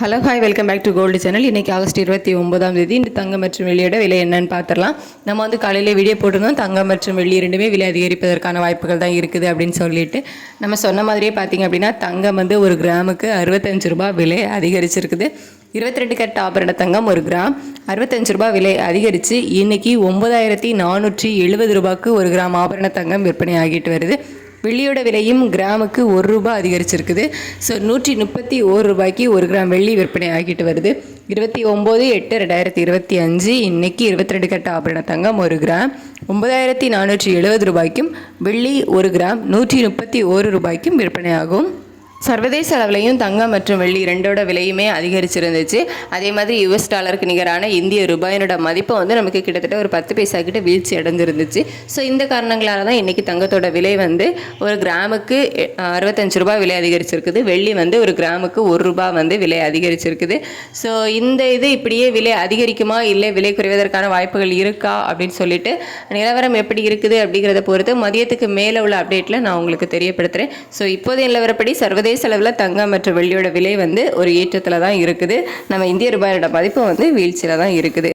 Hello hi welcome back to gold channel. இன்றைக்கி August 29ஆம் தேதி இந்த தங்கம் மற்றும் வெள்ளியோட விலை என்னன்னு பார்த்துடலாம். நம்ம வந்து காலையில் வீடியோ போட்டிருந்தோம், தங்கம் மற்றும் வெள்ளி ரெண்டுமே விலை அதிகரிப்பதற்கான வாய்ப்புகள் தான் இருக்குது அப்படின்னு சொல்லிட்டு. நம்ம சொன்ன மாதிரியே பார்த்திங்க அப்படின்னா தங்கம் வந்து ஒரு கிராமுக்கு 65 ரூபாய் விலை அதிகரிச்சிருக்குது. 22 கேரட் ஆபரண தங்கம் ஒரு கிராம் 65 ரூபாய் விலை அதிகரித்து இன்றைக்கி 9470 ரூபாய்க்கு ஒரு கிராம் ஆபரண தங்கம் விற்பனை ஆகிட்டு வருது. வெள்ளியோட விலையும் கிராமுக்கு 1 ரூபாய் அதிகரிச்சிருக்குது. ஸோ 131 ரூபாய்க்கு ஒரு கிராம் வெள்ளி விற்பனை ஆகிட்டு வருது. 29/8/2025 இன்னைக்கு 22 கேரட் ஆபரண தங்கம் ஒரு கிராம் 9470 ரூபாய்க்கும் வெள்ளி ஒரு கிராம் 131 ரூபாய்க்கும் விற்பனை ஆகும். சர்வதேச அளவுலையும் தங்கம் மற்றும் வெள்ளி ரெண்டோட விலையுமே அதிகரிச்சிருந்துச்சு. அதே மாதிரி US டாலருக்கு நிகரான இந்திய ரூபாயினோட மதிப்பை வந்து நமக்கு கிட்டத்தட்ட ஒரு 10 பைசா கிட்ட வீழ்ச்சி அடைஞ்சிருந்துச்சு. ஸோ இந்த காரணங்களால தான் இன்றைக்கி தங்கத்தோட விலை வந்து ஒரு கிராமுக்கு 65 ரூபாய் விலை அதிகரிச்சிருக்குது. வெள்ளி வந்து ஒரு கிராமுக்கு 1 ரூபாய் வந்து விலை அதிகரிச்சிருக்குது. ஸோ இந்த இது இப்படியே விலை அதிகரிக்குமா இல்லை விலை குறைவதற்கான வாய்ப்புகள் இருக்கா அப்படின்னு சொல்லிட்டு நிலவரம் எப்படி இருக்குது அப்படிங்கிறத பொறுத்து மதியத்துக்கு மேலே உள்ள அப்டேட்டில் நான் உங்களுக்கு தெரியப்படுத்துகிறேன். ஸோ இப்போதைய நிலவரப்படி சர்வதேச அளவில் தங்கம் மற்றும் வெள்ளியோட விலை வந்து ஒரு ஏற்றத்தில் தான் இருக்குது. நம்ம இந்திய ரூபாயோட மதிப்பு வந்து வீழ்ச்சியில் தான் இருக்குது.